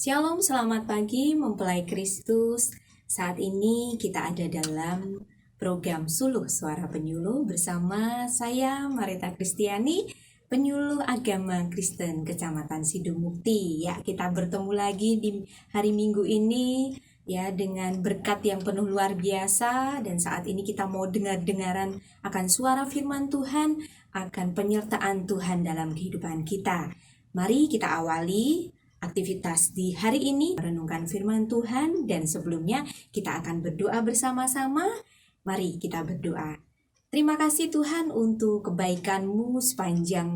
Shalom, selamat pagi mempelai Kristus. Saat ini kita ada dalam program Suluh Suara Penyuluh bersama saya Marita Kristiani, penyuluh agama Kristen Kecamatan Sidumukti. Ya, kita bertemu lagi di hari Minggu ini ya dengan berkat yang penuh luar biasa, dan saat ini kita mau dengar-dengaran akan suara firman Tuhan, akan penyertaan Tuhan dalam kehidupan kita. Mari kita awali aktivitas di hari ini, merenungkan firman Tuhan, dan sebelumnya kita akan berdoa bersama-sama. Mari kita berdoa. Terima kasih Tuhan untuk kebaikan-Mu sepanjang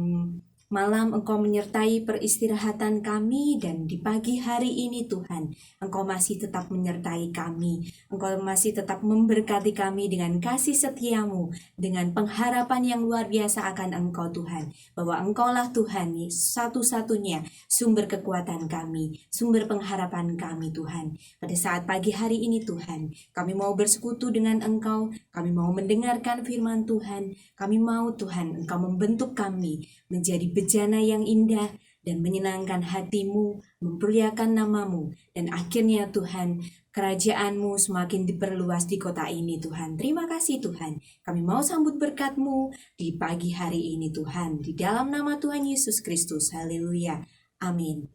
malam. Engkau menyertai peristirahatan kami, dan di pagi hari ini Tuhan, Engkau masih tetap menyertai kami. Engkau masih tetap memberkati kami dengan kasih setia-Mu, dengan pengharapan yang luar biasa akan Engkau Tuhan, bahwa Engkaulah Tuhan satu-satunya sumber kekuatan kami, sumber pengharapan kami Tuhan. Pada saat pagi hari ini Tuhan, kami mau bersekutu dengan Engkau, kami mau mendengarkan firman Tuhan, kami mau Tuhan Engkau membentuk kami menjadi bejana yang indah dan menyenangkan hati-Mu, memperlihatkan nama-Mu, dan akhirnya Tuhan, kerajaan-Mu semakin diperluas di kota ini Tuhan. Terima kasih Tuhan, kami mau sambut berkat-Mu di pagi hari ini Tuhan, di dalam nama Tuhan Yesus Kristus. Haleluya, amin.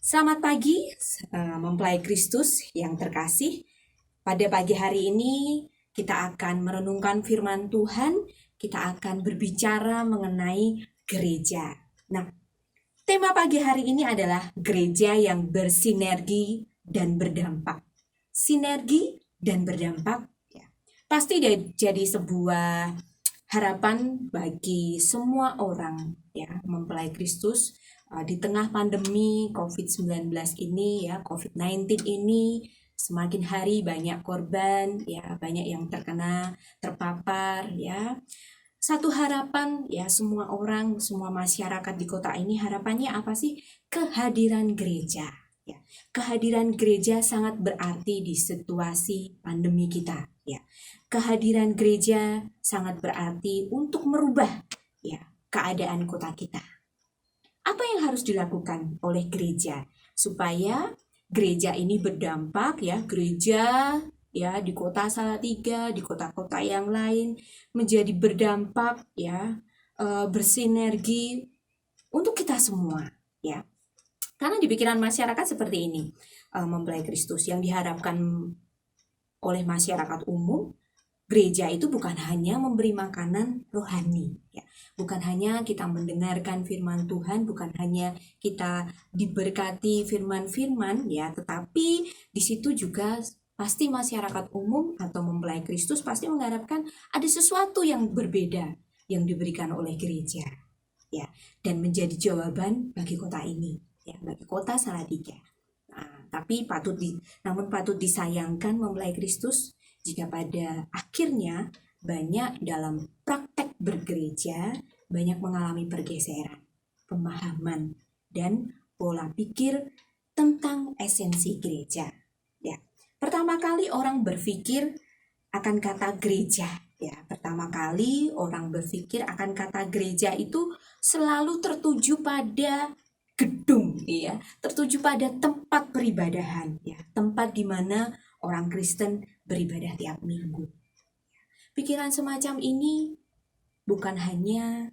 Selamat pagi mempelai Kristus yang terkasih. Pada pagi hari ini kita akan merenungkan firman Tuhan, kita akan berbicara mengenai gereja. Nah, tema pagi hari ini adalah gereja yang bersinergi dan berdampak. Sinergi dan berdampak ya, pasti jadi sebuah harapan bagi semua orang ya, mempelai Kristus di tengah pandemi COVID-19 ini ya, COVID-19 ini. Semakin hari banyak korban ya, banyak yang terpapar ya. Satu harapan ya, semua orang, semua masyarakat di kota ini harapannya apa sih? Kehadiran gereja ya. Kehadiran gereja sangat berarti di situasi pandemi kita ya. Kehadiran gereja sangat berarti untuk merubah ya keadaan kota kita. Apa yang harus dilakukan oleh gereja supaya gereja ini berdampak ya, gereja ya di kota Salatiga, di kota-kota yang lain menjadi berdampak ya, bersinergi untuk kita semua ya. Karena di pikiran masyarakat seperti ini, mempelai Kristus, yang diharapkan oleh masyarakat umum, gereja itu bukan hanya memberi makanan rohani ya. Bukan hanya kita mendengarkan firman Tuhan, bukan hanya kita diberkati firman-firman ya, tetapi di situ juga pasti masyarakat umum atau mempelai Kristus pasti mengharapkan ada sesuatu yang berbeda yang diberikan oleh gereja ya, dan menjadi jawaban bagi kota ini ya, bagi kota Salatiga. Tapi namun patut disayangkan mempelai Kristus jika pada akhirnya banyak dalam praktek bergereja banyak mengalami pergeseran pemahaman dan pola pikir tentang esensi gereja ya. Pertama kali orang berpikir akan kata gereja ya. Pertama kali orang berpikir akan kata gereja itu selalu tertuju pada gedung ya, tertuju pada tempat peribadahan ya, tempat di mana orang Kristen beribadah tiap minggu. Pikiran semacam ini bukan hanya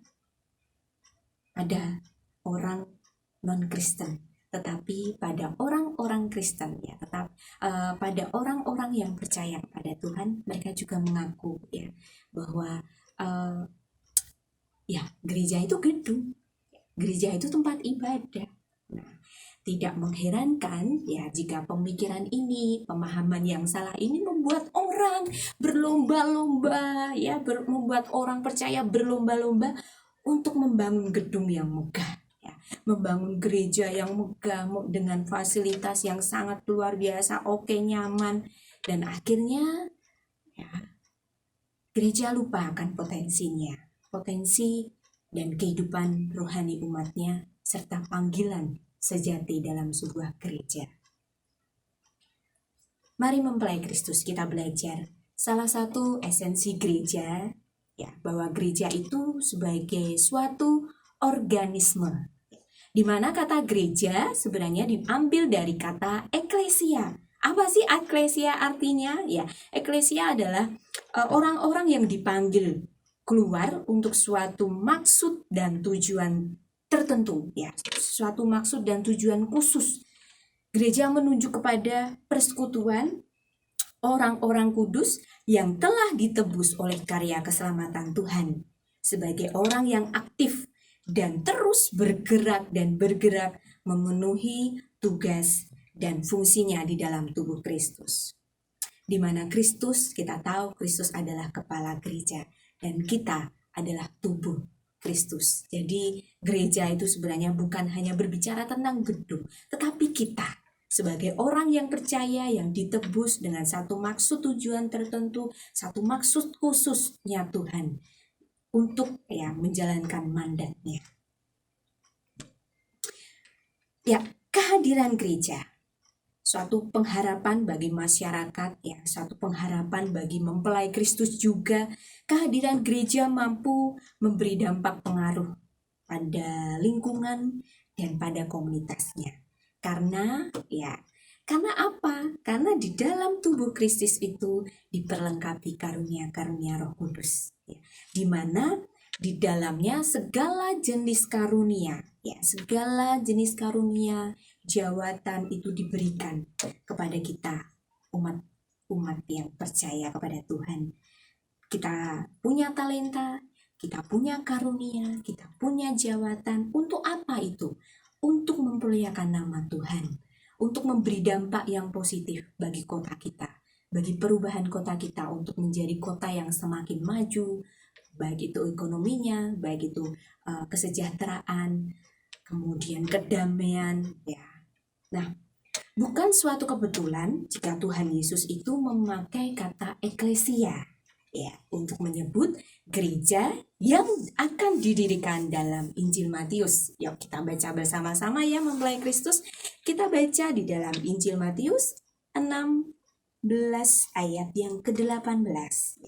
pada orang non-Kristen, tetapi pada orang-orang Kristen ya, pada orang-orang yang percaya pada Tuhan. Mereka juga mengaku ya bahwa ya gereja itu gedung, gereja itu tempat ibadah. Nah, tidak mengherankan ya jika pemikiran ini, pemahaman yang salah ini membuat orang berlomba-lomba ya, membuat orang percaya berlomba-lomba untuk membangun gedung yang megah ya, membangun gereja yang megah dengan fasilitas yang sangat luar biasa, oke, nyaman, dan akhirnya ya gereja lupa akan potensi dan kehidupan rohani umatnya serta panggilan sejati dalam sebuah gereja. Mari mempelai Kristus, kita belajar salah satu esensi gereja ya, bahwa gereja itu sebagai suatu organisme Di mana kata gereja sebenarnya diambil dari kata eklesia. Apa sih eklesia artinya? Ya, eklesia adalah orang-orang yang dipanggil keluar untuk suatu maksud dan tujuan tertentu, ya, suatu maksud dan tujuan khusus. Gereja menunjuk kepada persekutuan orang-orang kudus yang telah ditebus oleh karya keselamatan Tuhan, sebagai orang yang aktif dan terus bergerak memenuhi tugas dan fungsinya di dalam tubuh Kristus. Di mana Kristus, kita tahu Kristus adalah kepala gereja dan kita adalah tubuh Kristus. Jadi gereja itu sebenarnya bukan hanya berbicara tentang gedung, tetapi kita sebagai orang yang percaya, yang ditebus dengan satu maksud tujuan tertentu, satu maksud khususnya Tuhan untuk menjalankan mandatnya. Ya, kehadiran gereja suatu pengharapan bagi masyarakat, ya, suatu pengharapan bagi mempelai Kristus juga. Kehadiran gereja mampu memberi dampak pengaruh pada lingkungan dan pada komunitasnya. Karena apa? Karena di dalam tubuh Kristus itu diperlengkapi karunia-karunia Roh Kudus, ya, di mana di dalamnya segala jenis karunia, jawatan itu diberikan kepada kita, umat yang percaya kepada Tuhan. Kita punya talenta, kita punya karunia, kita punya jawatan. Untuk apa itu? Untuk memperlihatkan nama Tuhan, untuk memberi dampak yang positif bagi kota kita, bagi perubahan kota kita untuk menjadi kota yang semakin maju, baik itu ekonominya, baik itu kesejahteraan, kemudian kedamaian, ya. Nah, bukan suatu kebetulan jika Tuhan Yesus itu memakai kata eklesia, ya, untuk menyebut gereja yang akan didirikan dalam Injil Matius. Yuk kita baca bersama-sama ya, mempelai Kristus. Kita baca di dalam Injil Matius 16 ayat yang ke-18.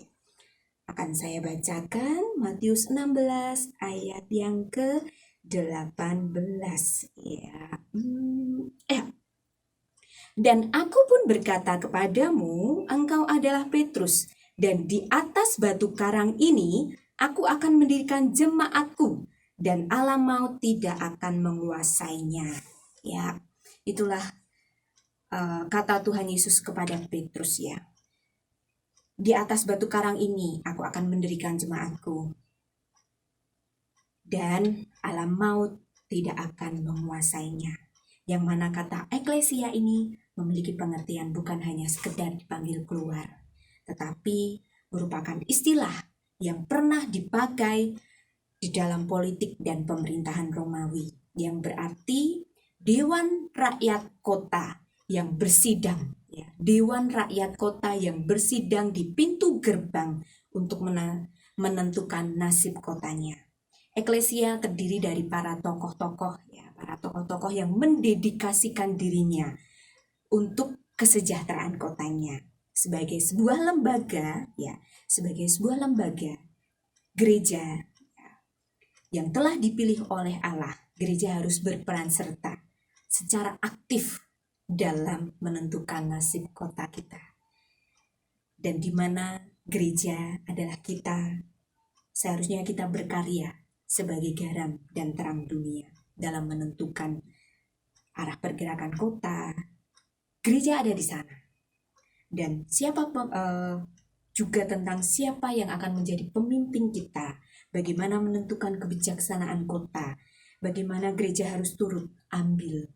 Akan saya bacakan Matius 16 ayat yang ke-18 ya. Dan aku pun berkata kepadamu, engkau adalah Petrus, dan di atas batu karang ini aku akan mendirikan jemaatku, dan alam maut tidak akan menguasainya. Ya, itulah kata Tuhan Yesus kepada Petrus, ya. Di atas batu karang ini aku akan mendirikan jemaatku, dan alam maut tidak akan menguasainya. Yang mana kata eklesia ini memiliki pengertian bukan hanya sekedar dipanggil keluar, tetapi merupakan istilah yang pernah dipakai di dalam politik dan pemerintahan Romawi, yang berarti dewan rakyat kota yang bersidang, ya, dewan rakyat kota yang bersidang di pintu gerbang untuk menentukan nasib kotanya. Eklesia terdiri dari para tokoh-tokoh, ya, para tokoh-tokoh yang mendedikasikan dirinya untuk kesejahteraan kotanya. Sebagai sebuah lembaga, ya, sebagai sebuah lembaga gereja, ya, yang telah dipilih oleh Allah, gereja harus berperan serta secara aktif dalam menentukan nasib kota kita. Dan di mana gereja adalah kita, seharusnya kita berkarya sebagai garam dan terang dunia dalam menentukan arah pergerakan kota. Gereja ada di sana. Dan juga tentang siapa yang akan menjadi pemimpin kita, bagaimana menentukan kebijaksanaan kota, bagaimana gereja harus turut ambil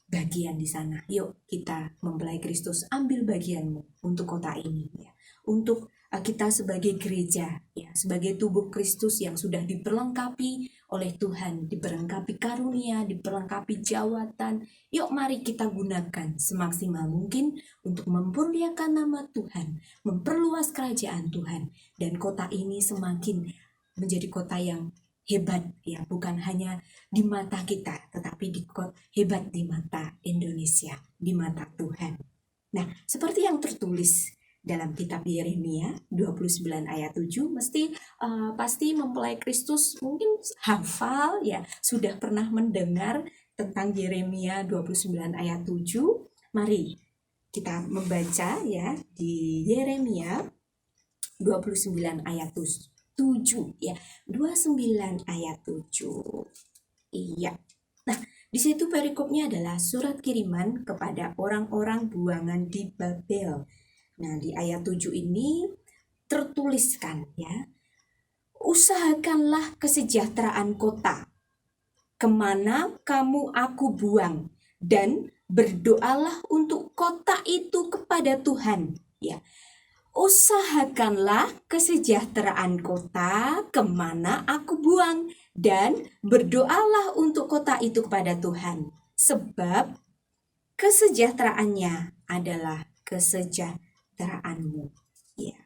bagian di sana. Yuk kita mempelai Kristus ambil bagianmu untuk kota ini, ya. Untuk kita sebagai gereja, ya, sebagai tubuh Kristus yang sudah diperlengkapi oleh Tuhan, diperlengkapi karunia, diperlengkapi jawatan. Yuk mari kita gunakan semaksimal mungkin untuk memperlihatkan nama Tuhan, memperluas kerajaan Tuhan, dan kota ini semakin menjadi kota yang hebat, ya, bukan hanya di mata kita, tetapi hebat di mata Indonesia, di mata Tuhan. Nah, seperti yang tertulis dalam kitab Yeremia 29 ayat 7. Pasti mempelai Kristus mungkin hafal ya, sudah pernah mendengar tentang Yeremia 29 ayat 7. Mari kita membaca ya di Yeremia 29 ayat 7 ya. 29 ayat 7. Iya. Nah, di situ perikopnya adalah surat kiriman kepada orang-orang buangan di Babel. Nah, di ayat 7 ini tertuliskan ya, usahakanlah kesejahteraan kota kemana kamu aku buang, dan berdoalah untuk kota itu kepada Tuhan. Ya, usahakanlah kesejahteraan kota kemana aku buang, dan berdoalah untuk kota itu kepada Tuhan, sebab kesejahteraannya adalah kesejahteraanmu. Ya.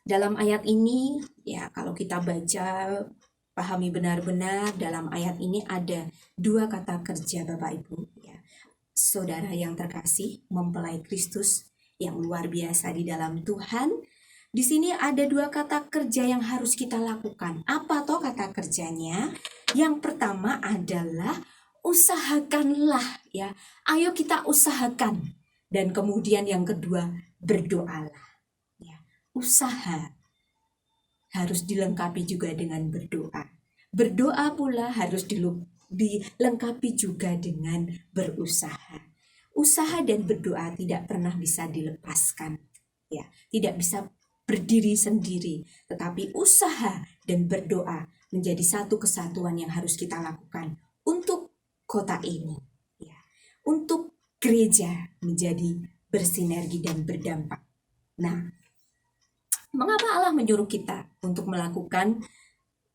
Dalam ayat ini, ya kalau kita baca, pahami benar-benar, dalam ayat ini ada dua kata kerja Bapak Ibu. Ya. Saudara yang terkasih, mempelai Kristus yang luar biasa di dalam Tuhan. Di sini ada dua kata kerja yang harus kita lakukan. Apa toh kata kerjanya? Yang pertama adalah usahakanlah ya. Ayo kita usahakan. Dan kemudian yang kedua, berdoalah. Ya. Usaha harus dilengkapi juga dengan berdoa. Berdoa pula harus dilengkapi juga dengan berusaha. Usaha dan berdoa tidak pernah bisa dilepaskan. Ya, tidak bisa berdiri sendiri, tetapi usaha dan berdoa menjadi satu kesatuan yang harus kita lakukan untuk kota ini, ya, untuk gereja menjadi bersinergi dan berdampak. Nah, mengapa Allah menyuruh kita untuk melakukan?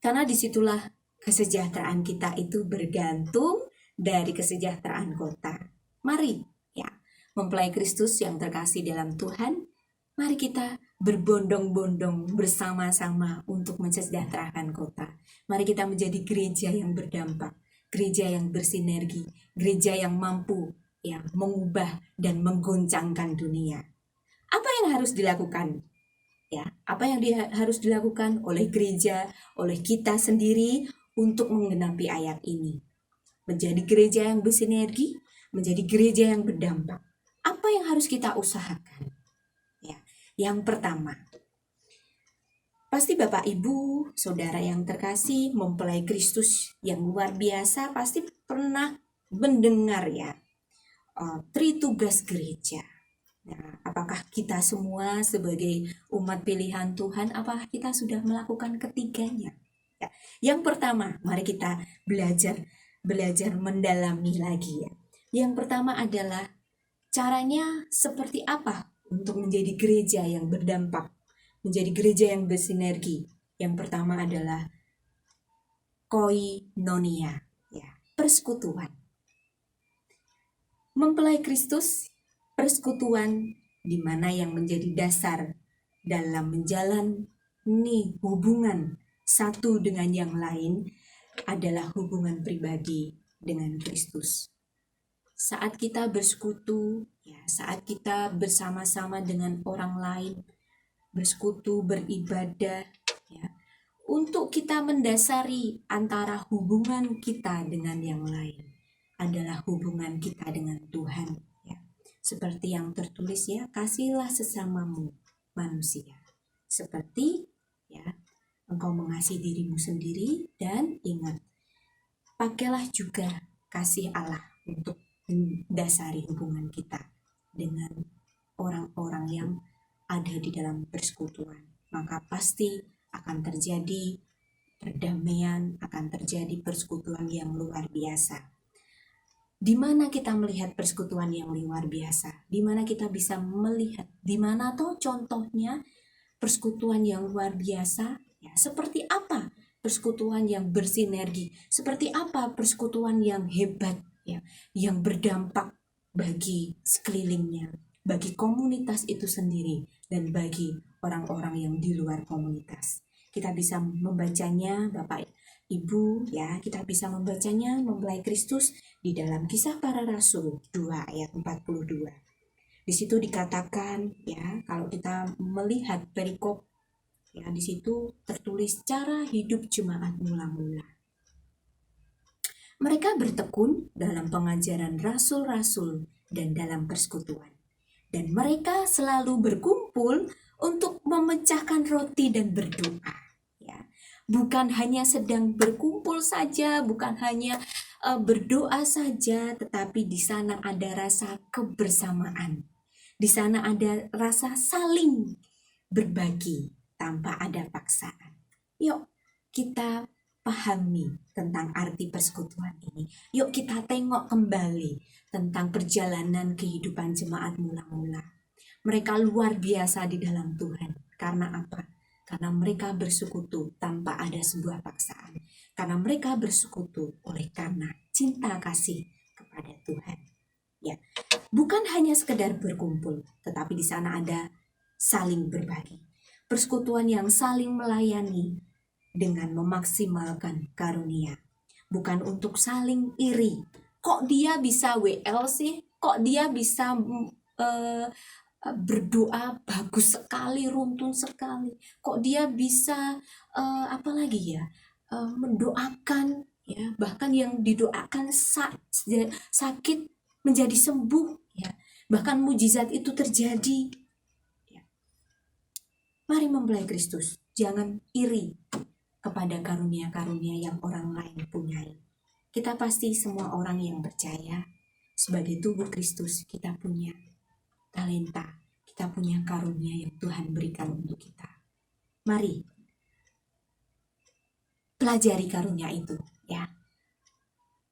Karena disitulah kesejahteraan kita itu bergantung dari kesejahteraan kota. Mari, ya, mempelai Kristus yang terkasih dalam Tuhan, mari kita berbondong-bondong bersama-sama untuk mensejahterakan kota. Mari kita menjadi gereja yang berdampak, gereja yang bersinergi, gereja yang mampu ya mengubah dan menggoncangkan dunia. Apa yang harus dilakukan? Ya, apa yang harus dilakukan oleh gereja, oleh kita sendiri untuk menggenapi ayat ini? Menjadi gereja yang bersinergi, menjadi gereja yang berdampak. Apa yang harus kita usahakan? Yang pertama, pasti Bapak Ibu, Saudara yang terkasih, mempelai Kristus yang luar biasa pasti pernah mendengar ya, tritugas gereja. Nah, apakah kita semua sebagai umat pilihan Tuhan, apakah kita sudah melakukan ketiganya? Ya. Yang pertama, mari kita belajar mendalami lagi ya. Yang pertama adalah caranya seperti apa untuk menjadi gereja yang berdampak, menjadi gereja yang bersinergi. Yang pertama adalah koinonia, ya, persekutuan. Mempelai Kristus, persekutuan di mana yang menjadi dasar dalam menjalani hubungan satu dengan yang lain adalah hubungan pribadi dengan Kristus. Saat kita bersekutu, ya, saat kita bersama-sama dengan orang lain, bersekutu, beribadah, ya, untuk kita mendasari antara hubungan kita dengan yang lain adalah hubungan kita dengan Tuhan. Ya. Seperti yang tertulis ya, kasihilah sesamamu manusia. Seperti ya, engkau mengasihi dirimu sendiri, dan ingat, pakailah juga kasih Allah untuk mendasari hubungan kita dengan orang-orang yang ada di dalam persekutuan. Maka pasti akan terjadi perdamaian, akan terjadi persekutuan yang luar biasa. Di mana kita melihat persekutuan yang luar biasa? Di mana kita bisa melihat? Di mana toh contohnya persekutuan yang luar biasa? Ya, seperti apa persekutuan yang bersinergi? Seperti apa persekutuan yang hebat? Ya, yang berdampak bagi sekelilingnya, bagi komunitas itu sendiri, dan bagi orang-orang yang di luar komunitas. Kita bisa membacanya, Bapak Ibu, ya, kita bisa membacanya mempelai Kristus di dalam Kisah Para Rasul 2 ayat 42. Di situ dikatakan ya, kalau kita melihat perikop ya, di situ tertulis cara hidup jemaat mula-mula. Mereka bertekun dalam pengajaran rasul-rasul dan dalam persekutuan. Dan mereka selalu berkumpul untuk memecahkan roti dan berdoa. Ya, bukan hanya sedang berkumpul saja, bukan hanya berdoa saja, tetapi di sana ada rasa kebersamaan. Di sana ada rasa saling berbagi tanpa ada paksaan. Yuk kita pahami tentang arti persekutuan ini. Yuk kita tengok kembali tentang perjalanan kehidupan jemaat mula-mula. Mereka luar biasa di dalam Tuhan. Karena apa? Karena mereka bersekutu tanpa ada sebuah paksaan. Karena mereka bersekutu oleh karena cinta kasih kepada Tuhan. Ya, bukan hanya sekedar berkumpul, tetapi di sana ada saling berbagi. Persekutuan yang saling melayani dengan memaksimalkan karunia. Bukan untuk saling iri. Kok dia bisa WL sih? Kok dia bisa berdoa bagus sekali, runtun sekali? Kok dia bisa apalagi ya? Mendoakan ya, bahkan yang didoakan sakit menjadi sembuh ya. Bahkan mujizat itu terjadi. Ya. Mari mempelai Kristus, jangan iri kepada karunia-karunia yang orang lain punyai. Kita pasti semua orang yang percaya sebagai tubuh Kristus, kita punya talenta, kita punya karunia yang Tuhan berikan untuk kita. Mari pelajari karunia itu ya.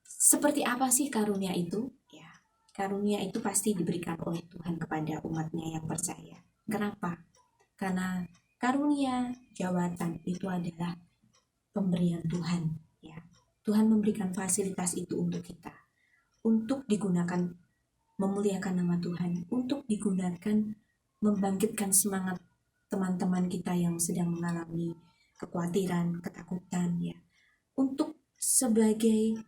Seperti apa sih karunia itu? Ya, karunia itu pasti diberikan oleh Tuhan kepada umatnya yang percaya. Kenapa? Karena karunia jawatan itu adalah pemberian Tuhan ya. Tuhan memberikan fasilitas itu untuk kita, untuk digunakan memuliakan nama Tuhan, untuk digunakan membangkitkan semangat teman-teman kita yang sedang mengalami kekhawatiran, ketakutan ya, untuk sebagai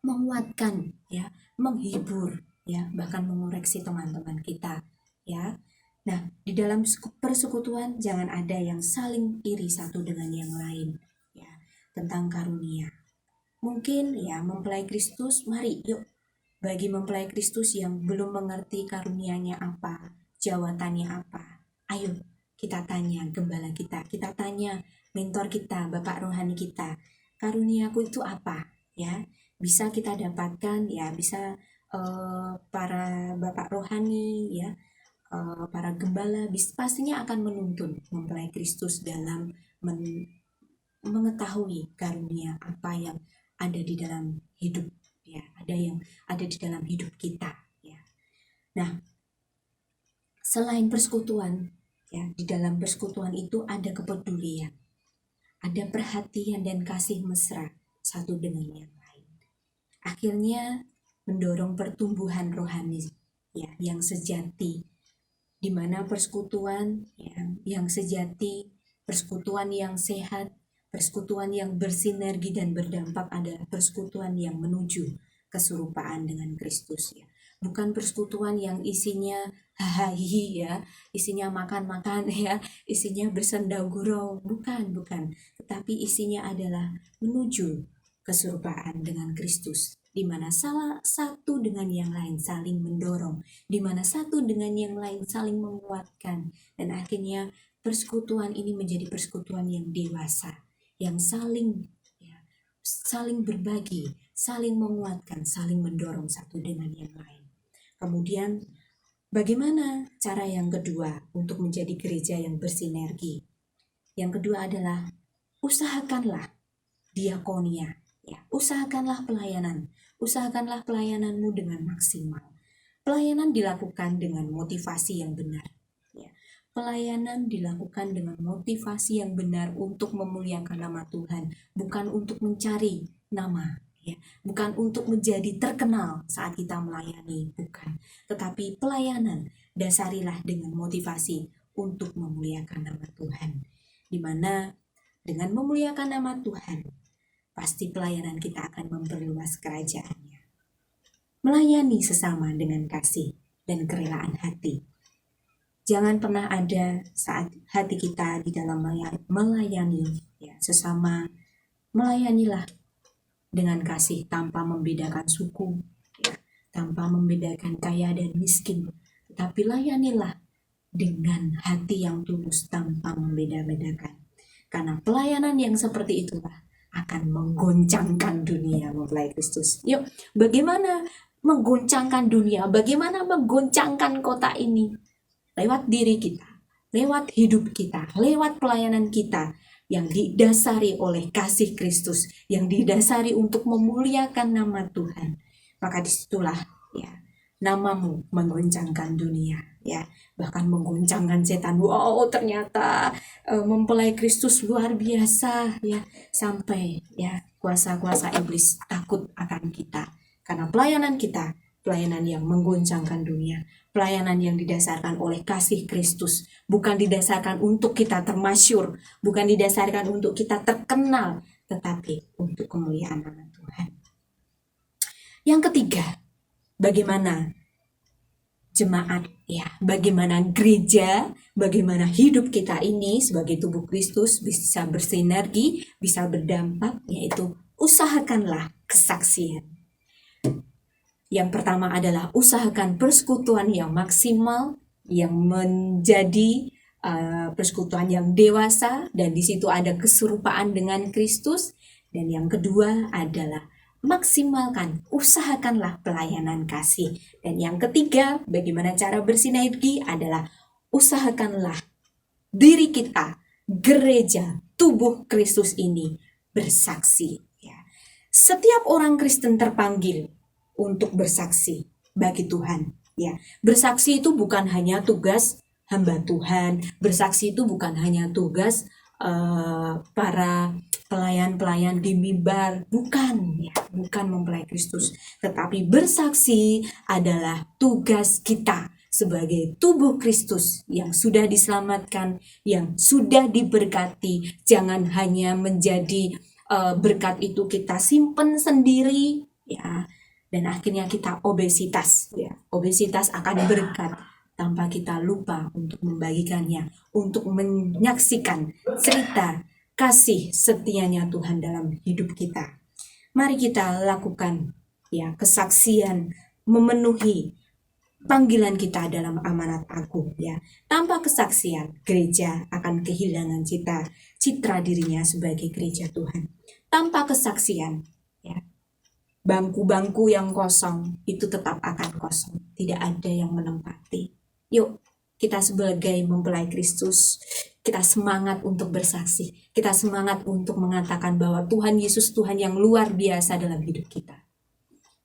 menguatkan ya, menghibur ya, bahkan mengoreksi teman-teman kita ya. Nah, di dalam persekutuan jangan ada yang saling iri satu dengan yang lain ya, tentang karunia. Mungkin ya mempelai Kristus, mari yuk bagi mempelai Kristus yang belum mengerti karunianya apa, jawatannya apa. Ayo kita tanya gembala kita tanya mentor kita, bapak rohani kita. Karuniaku itu apa? Ya, bisa kita dapatkan ya, bisa para bapak rohani ya, para gembala pastinya akan menuntun mempelai Kristus dalam mengetahui karunia apa yang ada di dalam hidup ya, ada yang ada di dalam hidup kita ya. Nah, selain persekutuan ya, di dalam persekutuan itu ada kepedulian, ada perhatian dan kasih mesra satu dengan yang lain. Akhirnya mendorong pertumbuhan rohani ya yang sejati, di mana persekutuan yang sejati, persekutuan yang sehat, persekutuan yang bersinergi dan berdampak adalah persekutuan yang menuju keserupaan dengan Kristus ya. Bukan persekutuan yang isinya hahaha ya, isinya makan-makan ya, isinya bersenda gurau, bukan, tetapi isinya adalah menuju keserupaan dengan Kristus, di mana salah satu dengan yang lain saling mendorong, di mana satu dengan yang lain saling menguatkan, dan akhirnya persekutuan ini menjadi persekutuan yang dewasa, yang saling berbagi, saling menguatkan, saling mendorong satu dengan yang lain. Kemudian bagaimana cara yang kedua untuk menjadi gereja yang bersinergi? Yang kedua adalah usahakanlah diakonia. Ya, usahakanlah pelayananmu dengan maksimal. Pelayanan dilakukan dengan motivasi yang benar. Ya, pelayanan dilakukan dengan motivasi yang benar untuk memuliakan nama Tuhan, bukan untuk mencari nama, ya, bukan untuk menjadi terkenal saat kita melayani, bukan. Tetapi pelayanan dasarilah dengan motivasi untuk memuliakan nama Tuhan, di mana dengan memuliakan nama Tuhan, pasti pelayanan kita akan memperluas kerajaannya. Melayani sesama dengan kasih, dan kerelaan hati. Jangan pernah ada saat hati kita di dalam melayani ya, sesama, melayanilah dengan kasih tanpa membedakan suku, ya, tanpa membedakan kaya dan miskin, tetapi layanilah dengan hati yang tulus tanpa membeda-bedakan. Karena pelayanan yang seperti itulah akan menggoncangkan dunia mempelai Kristus. Yuk, bagaimana menggoncangkan dunia? Bagaimana menggoncangkan kota ini? Lewat diri kita, lewat hidup kita, lewat pelayanan kita yang didasari oleh kasih Kristus, yang didasari untuk memuliakan nama Tuhan. Maka disitulah ya, namamu menggoncangkan dunia, ya, bahkan menggoncangkan setan. Wow, ternyata mempelai Kristus luar biasa, ya, sampai ya kuasa-kuasa iblis takut akan kita karena pelayanan kita, pelayanan yang menggoncangkan dunia, pelayanan yang didasarkan oleh kasih Kristus, bukan didasarkan untuk kita termasyur, bukan didasarkan untuk kita terkenal, tetapi untuk kemuliaan nama Tuhan. Yang ketiga, bagaimana jemaat, ya, bagaimana gereja, bagaimana hidup kita ini sebagai tubuh Kristus bisa bersinergi, bisa berdampak, yaitu usahakanlah kesaksian. Yang pertama adalah usahakan persekutuan yang maksimal, yang menjadi persekutuan yang dewasa, dan di situ ada keserupaan dengan Kristus. Dan yang kedua adalah maksimalkan, usahakanlah pelayanan kasih. Dan yang ketiga, bagaimana cara bersinergi adalah usahakanlah diri kita, gereja, tubuh Kristus ini bersaksi. Ya. Setiap orang Kristen terpanggil untuk bersaksi bagi Tuhan. Ya, bersaksi itu bukan hanya tugas hamba Tuhan. Bersaksi itu bukan hanya tugas para pelayan-pelayan di mimbar, bukan, ya, bukan mempelai Kristus. Tetapi bersaksi adalah tugas kita sebagai tubuh Kristus yang sudah diselamatkan, yang sudah diberkati. Jangan hanya menjadi berkat itu kita simpen sendiri, ya, dan akhirnya kita obesitas, ya. Obesitas akan berkat tanpa kita lupa untuk membagikannya, untuk menyaksikan cerita kasih setianya Tuhan dalam hidup kita. Mari kita lakukan, ya, kesaksian memenuhi panggilan kita dalam amanat agung, ya. Tanpa kesaksian, gereja akan kehilangan citra dirinya sebagai gereja Tuhan. Tanpa kesaksian, ya, bangku-bangku yang kosong itu tetap akan kosong, tidak ada yang menempati. Yuk, kita sebagai mempelai Kristus, kita semangat untuk bersaksi, kita semangat untuk mengatakan bahwa Tuhan Yesus Tuhan yang luar biasa dalam hidup kita.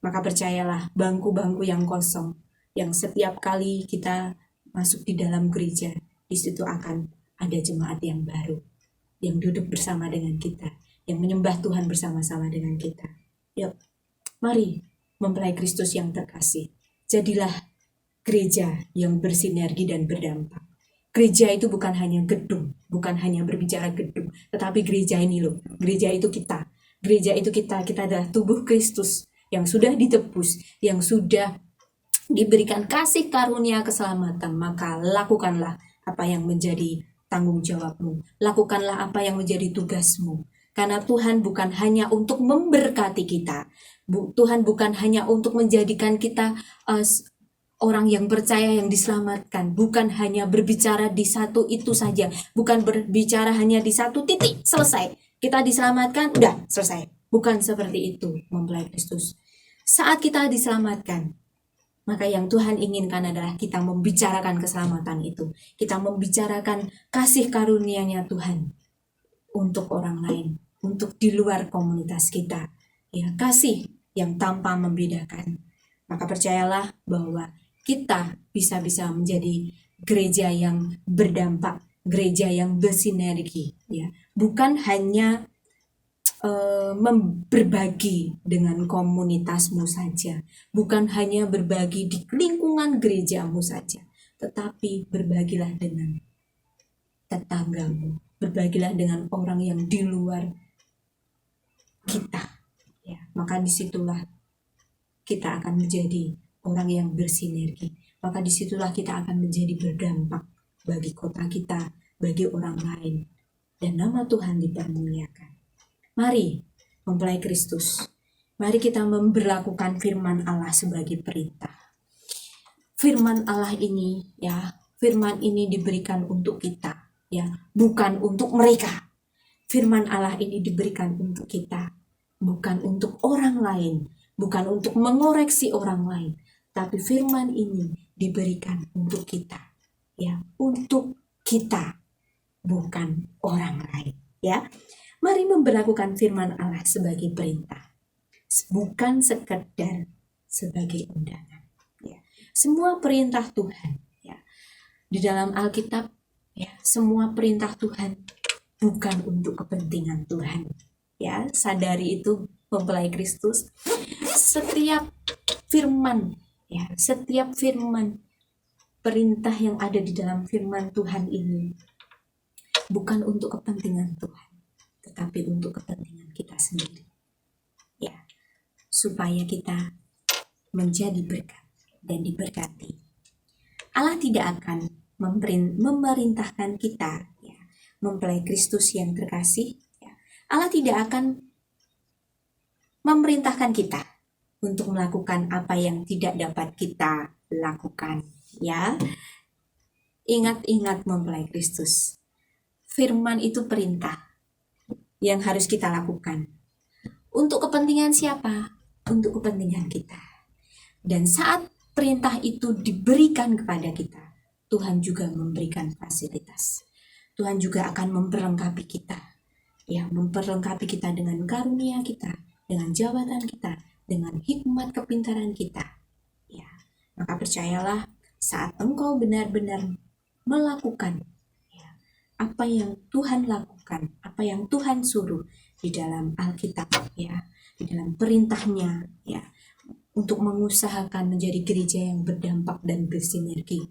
Maka percayalah, bangku-bangku yang kosong, yang setiap kali kita masuk di dalam gereja, di situ akan ada jemaat yang baru, yang duduk bersama dengan kita, yang menyembah Tuhan bersama-sama dengan kita. Yuk, mari mempelai Kristus yang terkasih, jadilah gereja yang bersinergi dan berdampak. Gereja itu bukan hanya gedung, bukan hanya berbicara gedung, tetapi gereja ini loh, gereja itu kita. Gereja itu kita adalah tubuh Kristus yang sudah ditebus, yang sudah diberikan kasih karunia keselamatan. Maka lakukanlah apa yang menjadi tanggung jawabmu, lakukanlah apa yang menjadi tugasmu. Karena Tuhan bukan hanya untuk memberkati kita, Tuhan bukan hanya untuk menjadikan kita orang yang percaya yang diselamatkan, bukan hanya berbicara di satu itu saja, bukan berbicara hanya di satu titik, selesai, kita diselamatkan, udah selesai. Bukan seperti itu mempelai Kristus. Saat kita diselamatkan, maka yang Tuhan inginkan adalah kita membicarakan keselamatan itu, kita membicarakan kasih karunia-Nya Tuhan untuk orang lain, untuk di luar komunitas kita, ya, kasih yang tanpa membedakan. Maka percayalah bahwa kita bisa menjadi gereja yang berdampak, gereja yang bersinergi, ya, bukan hanya berbagi dengan komunitasmu saja, bukan hanya berbagi di lingkungan gerejamu saja, tetapi berbagilah dengan tetanggamu, berbagilah dengan orang yang di luar kita, ya. Maka disitulah kita akan menjadi orang yang bersinergi, maka disitulah kita akan menjadi berdampak bagi kota kita, bagi orang lain, dan nama Tuhan dipermuliakan. Mari mempelai Kristus, mari kita memberlakukan firman Allah sebagai perintah. Firman Allah ini, firman ini diberikan untuk kita, bukan untuk mereka. Firman Allah ini diberikan untuk kita, bukan untuk orang lain, bukan untuk mengoreksi orang lain, tapi firman ini diberikan untuk kita, untuk kita, bukan orang lain, Mari memberlakukan firman Allah sebagai perintah, bukan sekedar sebagai undangan. Semua perintah Tuhan, di dalam Alkitab, semua perintah Tuhan bukan untuk kepentingan Tuhan. Sadari itu mempelai Kristus. Setiap firman, setiap firman perintah yang ada di dalam firman Tuhan ini bukan untuk kepentingan Tuhan, tetapi untuk kepentingan kita sendiri. Supaya kita menjadi berkat dan diberkati. Allah tidak akan memerintahkan kita, mempelai Kristus yang terkasih, Allah tidak akan memerintahkan kita untuk melakukan apa yang tidak dapat kita lakukan. Ingat mempelai Kristus, firman itu perintah yang harus kita lakukan. Untuk kepentingan siapa? Untuk kepentingan kita. Dan saat perintah itu diberikan kepada kita, Tuhan juga memberikan fasilitas. Tuhan juga akan memperlengkapi kita, memperlengkapi kita dengan karunia kita, dengan jabatan kita, dengan hikmat kepintaran kita. Maka percayalah, saat engkau benar-benar melakukan apa yang Tuhan lakukan, apa yang Tuhan suruh di dalam Alkitab, di dalam perintahnya, untuk mengusahakan menjadi gereja yang berdampak dan bersinergi.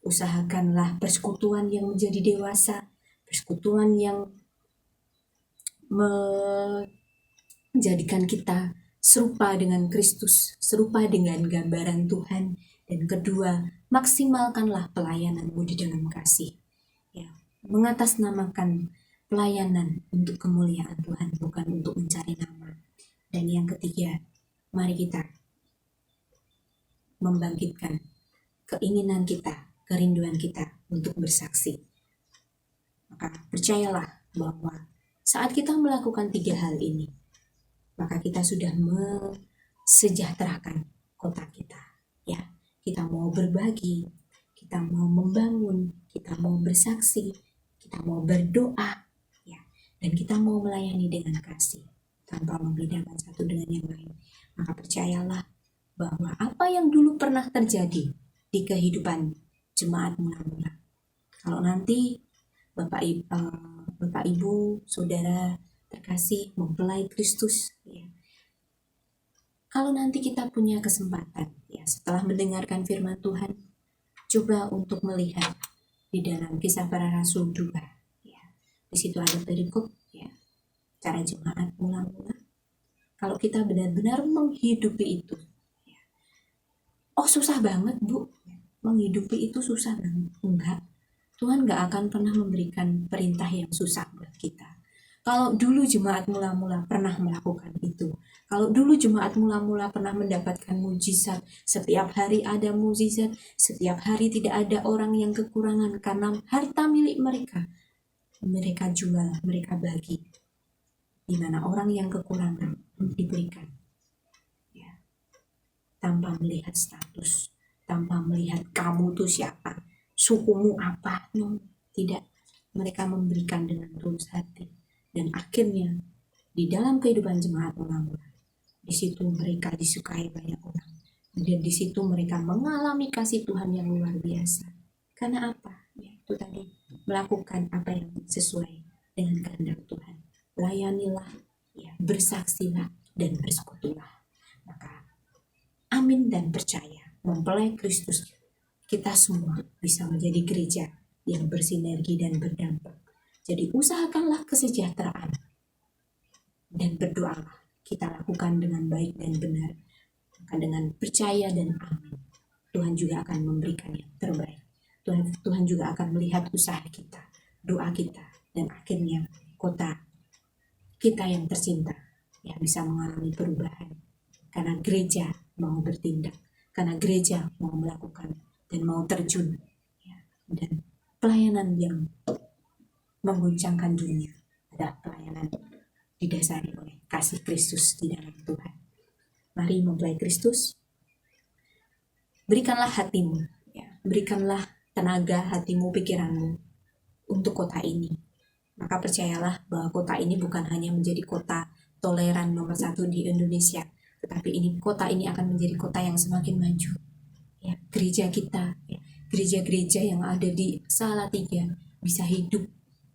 Usahakanlah persekutuan yang menjadi dewasa, persekutuan yang menjadikan kita serupa dengan Kristus, serupa dengan gambaran Tuhan. Dan kedua, maksimalkanlah pelayananmu di dalam kasih. Mengatasnamakan pelayanan untuk kemuliaan Tuhan, bukan untuk mencari nama. Dan yang ketiga, mari kita membangkitkan keinginan kita, kerinduan kita untuk bersaksi. Maka percayalah bahwa saat kita melakukan 3 hal ini, maka kita sudah mensejahterakan kota kita. Kita mau berbagi, kita mau membangun, kita mau bersaksi, kita mau berdoa, dan kita mau melayani dengan kasih tanpa membedakan satu dengan yang lain. Maka percayalah bahwa apa yang dulu pernah terjadi di kehidupan jemaat mula-mula, kalau nanti Bapak Ibu, Saudara terkasih, mempelai Kristus, kalau nanti kita punya kesempatan, setelah mendengarkan firman Tuhan, coba untuk melihat di dalam Kisah Para Rasul 2, di situ ada perikop, cara jemaat mula-mula. Kalau kita benar-benar menghidupi itu, susah banget Bu, menghidupi itu susah banget. Enggak, Tuhan gak akan pernah memberikan perintah yang susah buat kita. Kalau dulu jemaat mula-mula pernah melakukan itu, kalau dulu jemaat mula-mula pernah mendapatkan mujizat, setiap hari ada mujizat, setiap hari tidak ada orang yang kekurangan karena harta milik mereka jual, mereka bagi, di mana orang yang kekurangan diberikan, tanpa melihat status, tanpa melihat kamu tuh siapa, sukumu apa, tidak. Mereka memberikan dengan tulus hati, dan akhirnya di dalam kehidupan jemaat mula-mula, di situ mereka disukai banyak orang, dan di situ mereka mengalami kasih Tuhan yang luar biasa. Karena apa? Itu tadi, melakukan apa yang sesuai dengan kehendak Tuhan. Layanilah, bersaksilah, dan bersekutulah. Maka amin dan percaya, mempelai Kristus, kita semua bisa menjadi gereja yang bersinergi dan berdampak. Jadi usahakanlah kesejahteraan dan berdoalah. Kita lakukan dengan baik dan benar, maka dengan percaya dan amin, Tuhan juga akan memberikan yang terbaik. Tuhan juga akan melihat usaha kita, doa kita, dan akhirnya kota kita yang tercinta ya bisa mengalami perubahan. Karena gereja mau bertindak, karena gereja mau melakukan dan mau terjun. Ya. Dan pelayanan yang mengguncangkan dunia adalah pelayanan didasari oleh kasih Kristus di dalam Tuhan. Mari mempelai Kristus, berikanlah hatimu, ya, berikanlah tenaga hatimu, pikiranmu untuk kota ini. Maka percayalah bahwa kota ini bukan hanya menjadi kota toleran nomor 1 di Indonesia, tetapi kota ini akan menjadi kota yang semakin maju. Ya, gereja kita, ya, gereja-gereja yang ada di Salatiga bisa hidup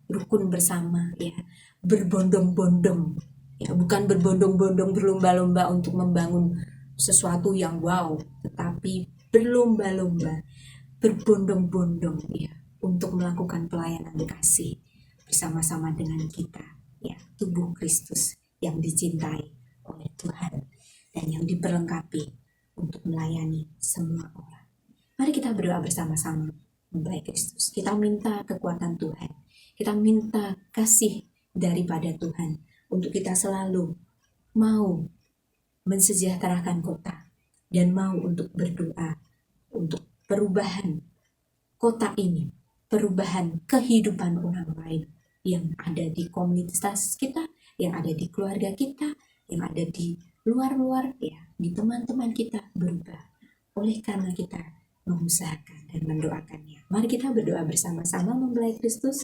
rukun bersama, ya, berbondong-bondong, ya, bukan berbondong-bondong berlomba-lomba untuk membangun sesuatu yang wow, tetapi berlomba-lomba, berbondong-bondong, ya, untuk melakukan pelayanan kasih bersama-sama dengan kita, ya, tubuh Kristus yang dicintai oleh Tuhan dan yang diperlengkapi untuk melayani semua orang. Mari kita berdoa bersama-sama mempelai Kristus. Kita minta kekuatan Tuhan, kita minta kasih daripada Tuhan untuk kita selalu mau mensejahterakan kota dan mau untuk berdoa untuk perubahan kota ini, perubahan kehidupan orang lain yang ada di komunitas kita, yang ada di keluarga kita, yang ada di luar-luar, ya, di teman-teman kita berubah oleh karena kita mengusahakan dan mendoakannya. Mari kita berdoa bersama-sama mempelai Kristus.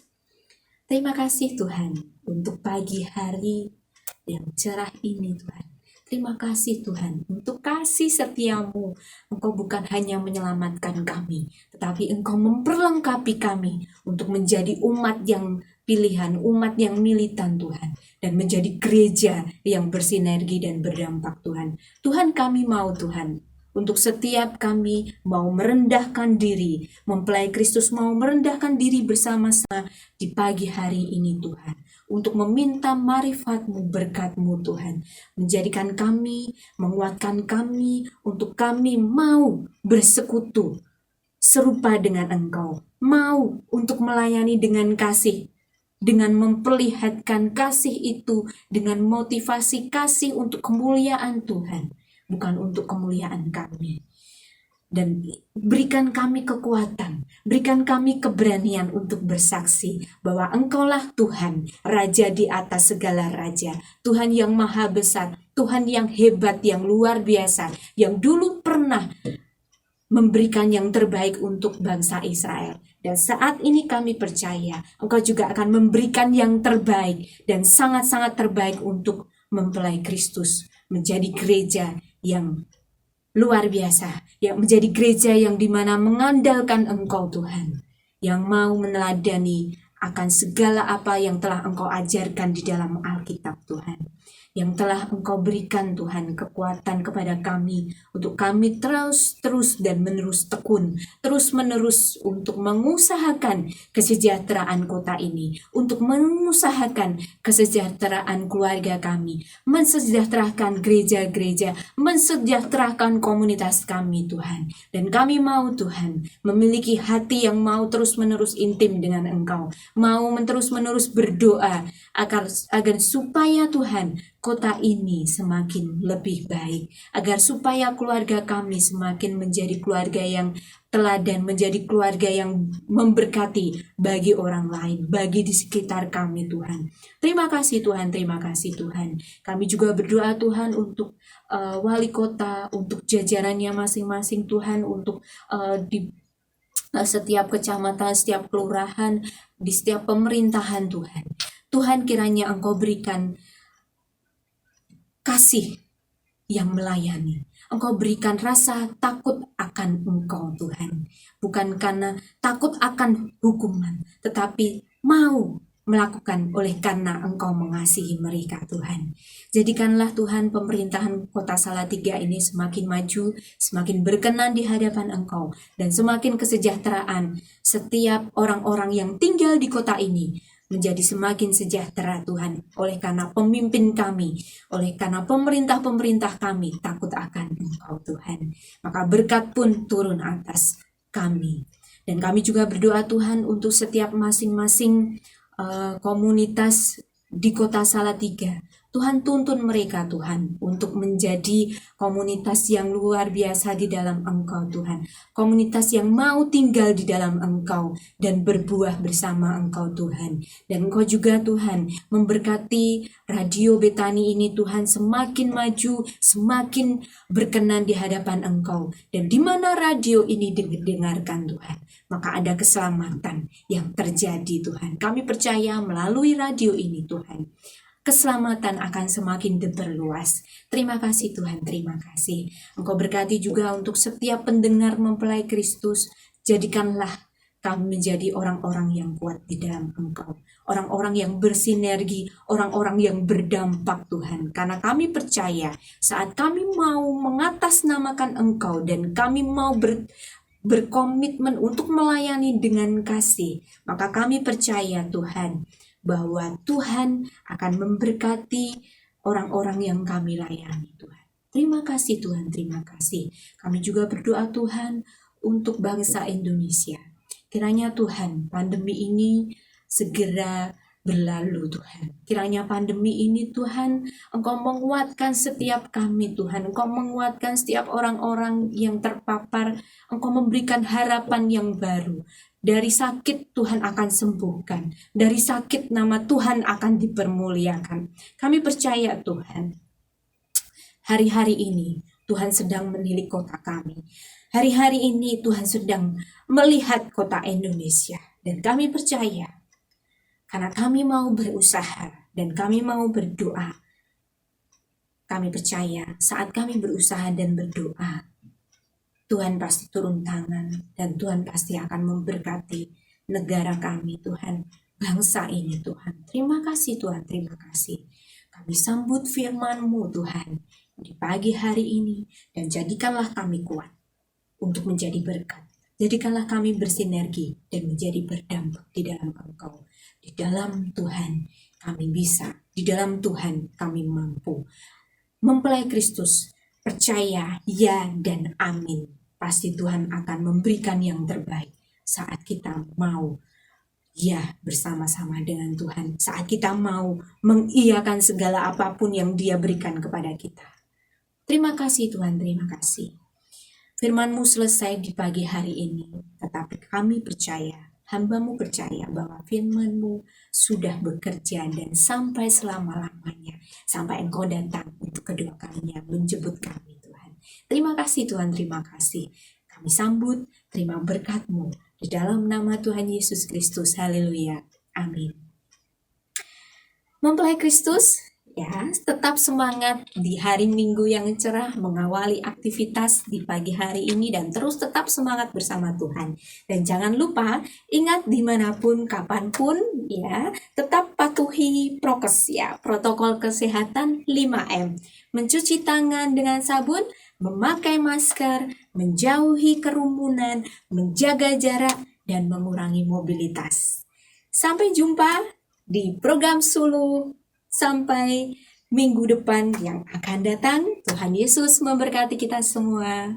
Terima kasih Tuhan untuk pagi hari yang cerah ini Tuhan. Terima kasih Tuhan untuk kasih setiamu. Engkau bukan hanya menyelamatkan kami, tetapi Engkau memperlengkapi kami untuk menjadi umat yang pilihan, umat yang militan Tuhan. Dan menjadi gereja yang bersinergi dan berdampak Tuhan. Tuhan kami mau Tuhan, untuk setiap kami mau merendahkan diri, mempelai Kristus mau merendahkan diri bersama-sama di pagi hari ini Tuhan. Untuk meminta marifat-Mu, berkat-Mu Tuhan. Menjadikan kami, menguatkan kami, untuk kami mau bersekutu serupa dengan Engkau. Mau untuk melayani dengan kasih, dengan memperlihatkan kasih itu, dengan motivasi kasih untuk kemuliaan Tuhan, bukan untuk kemuliaan kami. Dan berikan kami kekuatan, berikan kami keberanian untuk bersaksi bahwa Engkaulah Tuhan, Raja di atas segala raja, Tuhan yang maha besar, Tuhan yang hebat, yang luar biasa, yang dulu pernah memberikan yang terbaik untuk bangsa Israel. Dan saat ini kami percaya Engkau juga akan memberikan yang terbaik dan sangat-sangat terbaik untuk mempelai Kristus, menjadi gereja yang luar biasa, yang menjadi gereja yang dimana mengandalkan Engkau Tuhan, yang mau meneladani akan segala apa yang telah Engkau ajarkan di dalam Alkitab Tuhan, yang telah Engkau berikan Tuhan kekuatan kepada kami untuk kami terus dan menerus tekun, terus menerus untuk mengusahakan kesejahteraan kota ini, untuk mengusahakan kesejahteraan keluarga kami, mensejahterakan gereja-gereja, mensejahterakan komunitas kami Tuhan. Dan kami mau Tuhan memiliki hati yang mau terus menerus intim dengan Engkau, mau terus menerus berdoa agar supaya Tuhan kota ini semakin lebih baik, agar supaya keluarga kami semakin menjadi keluarga yang teladan, menjadi keluarga yang memberkati bagi orang lain, bagi di sekitar kami Tuhan. Terima kasih Tuhan, terima kasih Tuhan. Kami juga berdoa Tuhan untuk wali kota, untuk jajarannya masing-masing Tuhan, untuk di setiap kecamatan, setiap kelurahan, di setiap pemerintahan Tuhan. Tuhan kiranya Engkau berikan kasih yang melayani. Engkau berikan rasa takut akan Engkau Tuhan. Bukan karena takut akan hukuman, tetapi mau melakukan oleh karena Engkau mengasihi mereka Tuhan. Jadikanlah Tuhan pemerintahan kota Salatiga ini semakin maju, semakin berkenan di hadapan Engkau, dan semakin kesejahteraan setiap orang-orang yang tinggal di kota ini menjadi semakin sejahtera Tuhan, oleh karena pemimpin kami, oleh karena pemerintah-pemerintah kami takut akan Engkau Tuhan. Maka berkat pun turun atas kami. Dan kami juga berdoa Tuhan untuk setiap masing-masing komunitas di Kota Salatiga. Tuhan tuntun mereka Tuhan untuk menjadi komunitas yang luar biasa di dalam Engkau Tuhan. Komunitas yang mau tinggal di dalam Engkau dan berbuah bersama Engkau Tuhan. Dan Engkau juga Tuhan memberkati Radio Betani ini Tuhan semakin maju, semakin berkenan di hadapan Engkau. Dan di mana radio ini didengarkan Tuhan, maka ada keselamatan yang terjadi Tuhan. Kami percaya melalui radio ini Tuhan, keselamatan akan semakin diperluas. Terima kasih Tuhan, terima kasih. Engkau berkati juga untuk setiap pendengar mempelai Kristus. Jadikanlah kami menjadi orang-orang yang kuat di dalam Engkau. Orang-orang yang bersinergi, orang-orang yang berdampak Tuhan. Karena kami percaya saat kami mau mengatasnamakan Engkau dan kami mau berkomitmen untuk melayani dengan kasih, maka kami percaya Tuhan bahwa Tuhan akan memberkati orang-orang yang kami layani Tuhan. Terima kasih Tuhan, terima kasih. Kami juga berdoa Tuhan untuk bangsa Indonesia. Kiranya Tuhan pandemi ini segera berlalu Tuhan. Kiranya pandemi ini Tuhan, Engkau menguatkan setiap kami Tuhan. Engkau menguatkan setiap orang-orang yang terpapar. Engkau memberikan harapan yang baru. Dari sakit Tuhan akan sembuhkan. Dari sakit nama Tuhan akan dipermuliakan. Kami percaya Tuhan, hari-hari ini Tuhan sedang menilik kota kami. Hari-hari ini Tuhan sedang melihat kota Indonesia. Dan kami percaya, karena kami mau berusaha dan kami mau berdoa. Kami percaya saat kami berusaha dan berdoa, Tuhan pasti turun tangan dan Tuhan pasti akan memberkati negara kami Tuhan, bangsa ini Tuhan. Terima kasih Tuhan, terima kasih. Kami sambut firman-Mu Tuhan di pagi hari ini dan jadikanlah kami kuat untuk menjadi berkat. Jadikanlah kami bersinergi dan menjadi berdampak di dalam Engkau. Di dalam Tuhan kami bisa, di dalam Tuhan kami mampu. Mempelai Kristus, percaya ya dan amin. Pasti Tuhan akan memberikan yang terbaik saat kita mau ya bersama-sama dengan Tuhan. Saat kita mau mengiyakan segala apapun yang Dia berikan kepada kita. Terima kasih Tuhan, terima kasih. Firman-Mu selesai di pagi hari ini, tetapi kami percaya, hamba-Mu percaya bahwa firman-Mu sudah bekerja dan sampai selama-lamanya, sampai Engkau datang untuk kedua kalinya menjemput kami Tuhan. Terima kasih Tuhan, terima kasih. Kami sambut, terima berkat-Mu di dalam nama Tuhan Yesus Kristus. Haleluya. Amin. Mempelai Kristus, ya, tetap semangat di hari Minggu yang cerah, mengawali aktivitas di pagi hari ini dan terus tetap semangat bersama Tuhan. Dan jangan lupa, ingat dimanapun, kapanpun, ya, tetap patuhi prokes, ya, protokol kesehatan 5M. Mencuci tangan dengan sabun, memakai masker, menjauhi kerumunan, menjaga jarak, dan mengurangi mobilitas. Sampai jumpa di program Suluh. Sampai minggu depan yang akan datang. Tuhan Yesus memberkati kita semua.